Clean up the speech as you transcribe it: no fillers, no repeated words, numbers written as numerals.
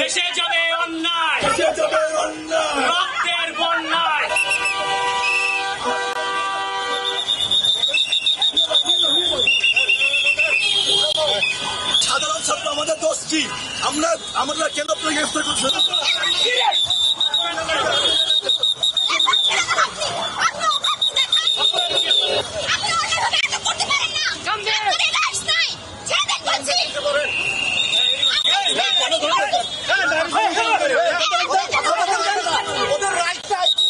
দেশে যাবে অন্যায়, রক্তের বন্যায়। সাধারণ ছাত্র আমাদের দোষ কি? আমরা কেন গ্রেফতার করছি?